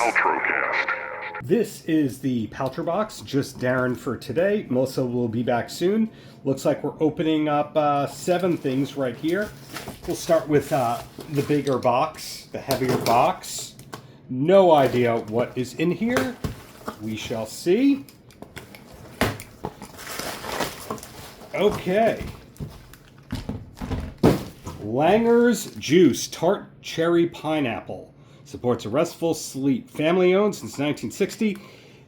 Paltrocast. This is the Paltrobox, just Darren for today. Melissa will be back soon. Looks like we're opening up 7 things right here. We'll start with the bigger box, the heavier box. No idea what is in here. We shall see. Okay. Langer's Juice Tart Cherry Pineapple. Supports a restful sleep. Family owned since 1960.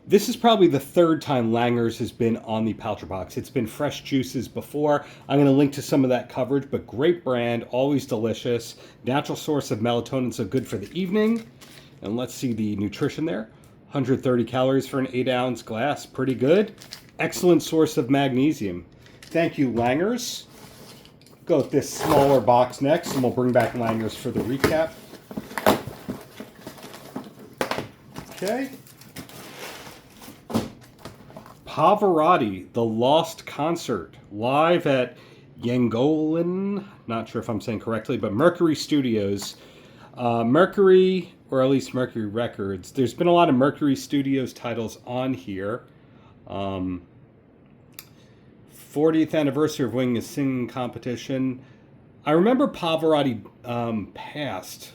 This is probably the 3rd time Langer's has been on the Paltrobox. It's been Fresh Juices before. I'm going to link to some of that coverage, but great brand, always delicious. Natural source of melatonin, so good for the evening. And let's see the nutrition there. 130 calories for an 8-ounce glass. Pretty good. Excellent source of magnesium. Thank you, Langer's. Go with this smaller box next, and we'll bring back Langer's for the recap. Okay. Pavarotti, The Lost Concert, live at Yangolan, not sure if I'm saying correctly, but Mercury Studios. Mercury, or at least Mercury Records. There's been a lot of Mercury Studios titles on here. 40th anniversary of winning a singing competition. I remember Pavarotti passed.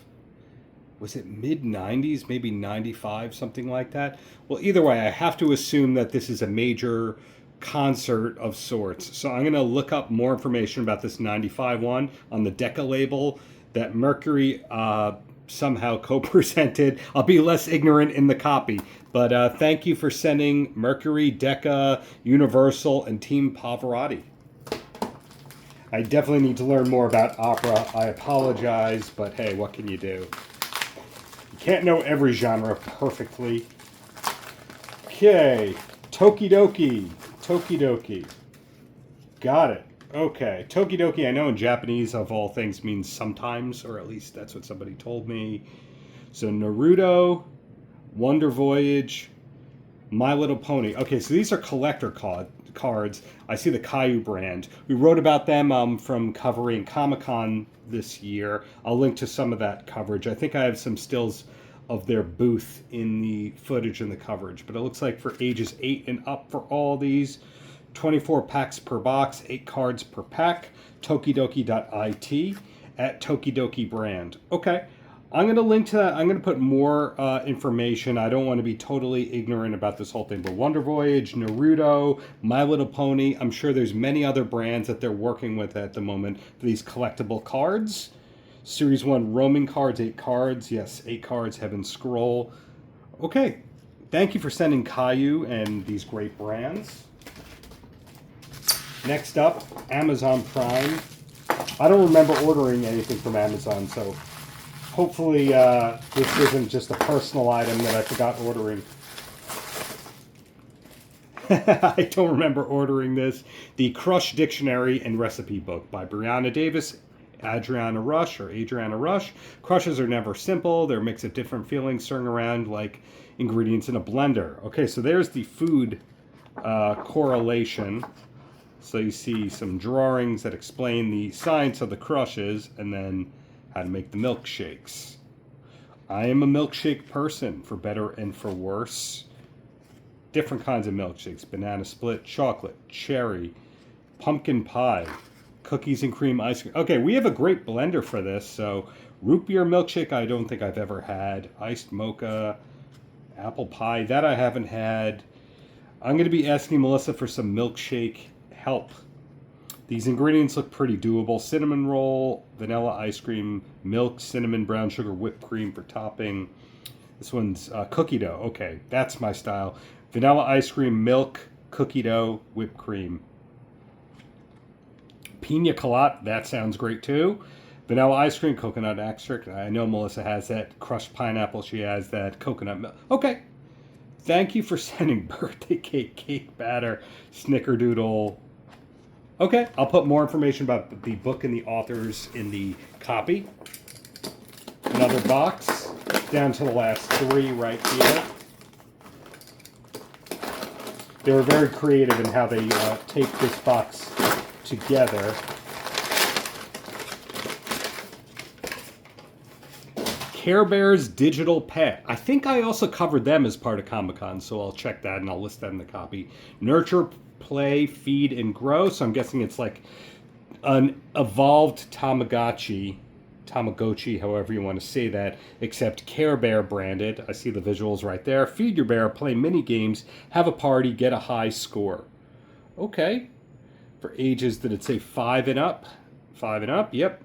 Was it mid-90s, maybe 95, something like that? Well, either way, I have to assume that this is a major concert of sorts. So I'm going to look up more information about this 95 one on the Decca label that Mercury somehow co-presented. I'll be less ignorant in the copy. But thank you for sending Mercury, Decca, Universal, and Team Pavarotti. I definitely need to learn more about opera. I apologize, but hey, what can you do? Can't know every genre perfectly. Okay, Tokidoki. Tokidoki. Got it. Okay, Tokidoki, I know in Japanese, of all things, means sometimes, or at least that's what somebody told me. So Naruto, Wonder Voyage, My Little Pony. Okay, so these are collector cards. I see the Kayou brand. We wrote about them from covering Comic-Con this year. I'll link to some of that coverage. I think I have some stills of their booth in the footage and the coverage. But it looks like for ages 8 and up for all these, 24 packs per box, 8 cards per pack, tokidoki.it at Tokidoki brand. Okay. I'm going to link to that. I'm going to put more information. I don't want to be totally ignorant about this whole thing. But Wonder Voyage, Naruto, My Little Pony. I'm sure there's many other brands that they're working with at the moment for these collectible cards. Series 1 roaming cards, 8 cards. Yes, 8 cards, Heaven Scroll. Okay. Thank you for sending Kayou and these great brands. Next up, Amazon Prime. I don't remember ordering anything from Amazon, so hopefully this isn't just a personal item that I forgot ordering. I don't remember ordering this. The Crush Dictionary and Recipe Book by Brianna Davis, Adriana Rush. Crushes are never simple. They're a mix of different feelings stirring around like ingredients in a blender. Okay, so there's the food correlation. So you see some drawings that explain the science of the crushes and then how to make the milkshakes. I am a milkshake person, for better and for worse. Different kinds of milkshakes. Banana split, chocolate, cherry, pumpkin pie, cookies and cream ice cream. Okay, we have a great blender for this. So root beer milkshake, I don't think I've ever had. Iced mocha, apple pie, that I haven't had. I'm going to be asking Melissa for some milkshake help. These ingredients look pretty doable. Cinnamon roll, vanilla ice cream, milk, cinnamon, brown sugar, whipped cream for topping. This one's cookie dough. Okay, that's my style. Vanilla ice cream, milk, cookie dough, whipped cream. Pina colada, that sounds great too. Vanilla ice cream, coconut extract. I know Melissa has that. Crushed pineapple, she has that. Coconut milk. Okay. Thank you for sending birthday cake batter, snickerdoodle. Okay, I'll put more information about the book and the authors in the copy. Another box, down to the last 3 right here. They were very creative in how they taped this box together. Care Bears Digital Pet. I think I also covered them as part of Comic-Con, so I'll check that and I'll list that in the copy. Nurture, Play, Feed, and Grow. So I'm guessing it's like an evolved Tamagotchi, however you want to say that, except Care Bear branded. I see the visuals right there. Feed your bear, play mini games, have a party, get a high score. Okay. For ages, did it say 5 and up? 5 and up, yep.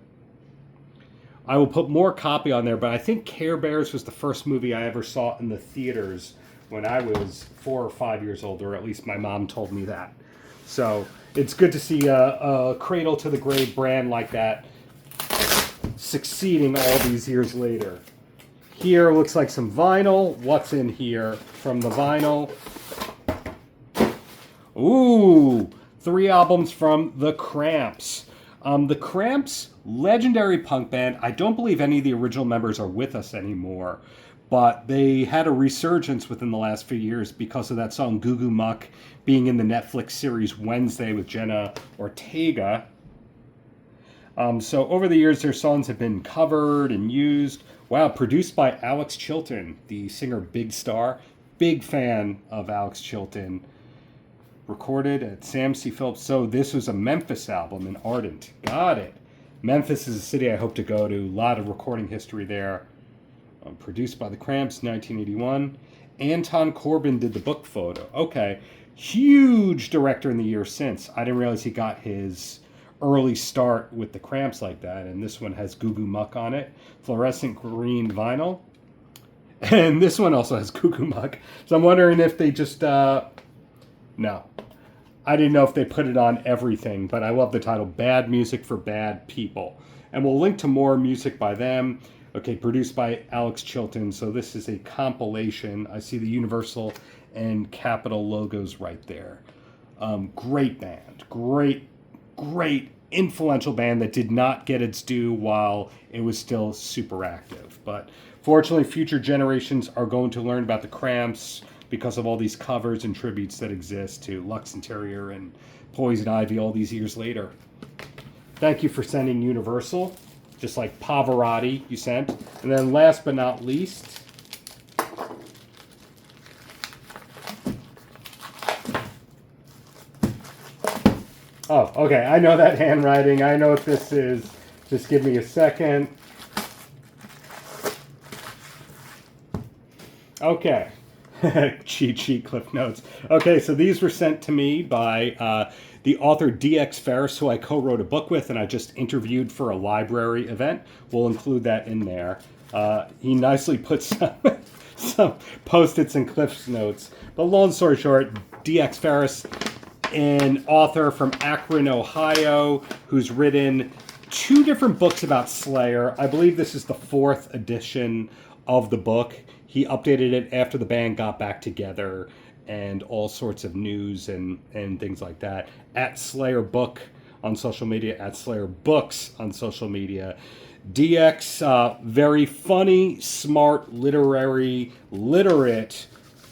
I will put more copy on there, but I think Care Bears was the first movie I ever saw in the theaters when I was 4 or 5 years old, or at least my mom told me that. So it's good to see a cradle to the grave brand like that succeeding all these years later. Here looks like some vinyl. What's in here from the vinyl? Ooh, 3 albums from the Cramps. The Cramps, legendary punk band. I don't believe any of the original members are with us anymore, but they had a resurgence within the last few years because of that song Goo Goo Muck being in the Netflix series Wednesday with Jenna Ortega. So over the years, their songs have been covered and used. Wow, produced by Alex Chilton, the singer Big Star. Big fan of Alex Chilton. Recorded at Sam C. Phillips. So this was a Memphis album in Ardent. Got it. Memphis is a city I hope to go to. A lot of recording history there. Produced by the Cramps, 1981. Anton Corbin did the book photo. Okay. Huge director in the years since. I didn't realize he got his early start with the Cramps like that. And this one has Goo Goo Muck on it. Fluorescent green vinyl. And this one also has Goo Goo Muck. So I'm wondering if they just... No. I didn't know if they put it on everything, but I love the title, Bad Music for Bad People. And we'll link to more music by them. Okay, produced by Alex Chilton. So this is a compilation. I see the Universal and Capitol logos right there. Great band. Great influential band that did not get its due while it was still super active. But fortunately, future generations are going to learn about the Cramps because of all these covers and tributes that exist to Lux Interior and Poison Ivy all these years later. Thank you for sending Universal, just like Pavarotti you sent. And then last but not least, oh, okay, I know that handwriting. I know what this is. Just give me a second. Okay. Cheat sheet cliff notes. Okay, so these were sent to me by the author DX Ferris, who I co-wrote a book with and I just interviewed for a library event. We'll include that in there. He nicely put some post-its and cliff notes. But long story short, DX Ferris, an author from Akron, Ohio, who's written 2 different books about Slayer. I believe this is the 4th edition of the book. He updated it after the band got back together and all sorts of news and things like that. At Slayer Book on social media, at Slayer Books on social media. DX, very funny, smart, literary, literate,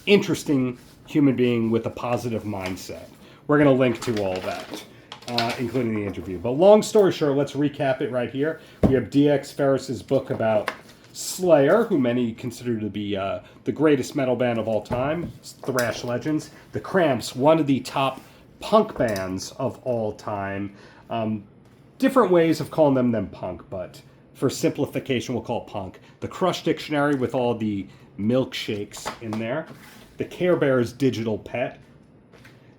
interesting human being with a positive mindset. We're going to link to all that, including the interview. But long story short, let's recap it right here. We have DX Ferris's book about Slayer, who many consider to be the greatest metal band of all time, thrash legends. The Cramps, one of the top punk bands of all time. Different ways of calling them than punk, but for simplification, we'll call it punk. The Crush Dictionary with all the milkshakes in there. The Care Bears Digital Pet.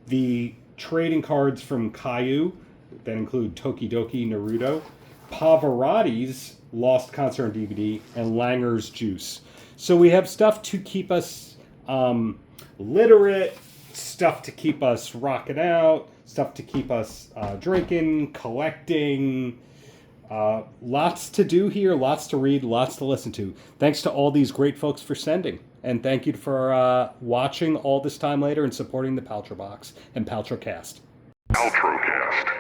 The trading cards from Kayou that include Tokidoki Naruto. Pavarotti's Lost Concert on DVD, and Langer's Juice. So we have stuff to keep us literate, stuff to keep us rocking out, stuff to keep us drinking, collecting. Lots to do here, lots to read, lots to listen to. Thanks to all these great folks for sending. And thank you for watching all this time later and supporting the Paltrobox and Paltrocast. Paltrocast.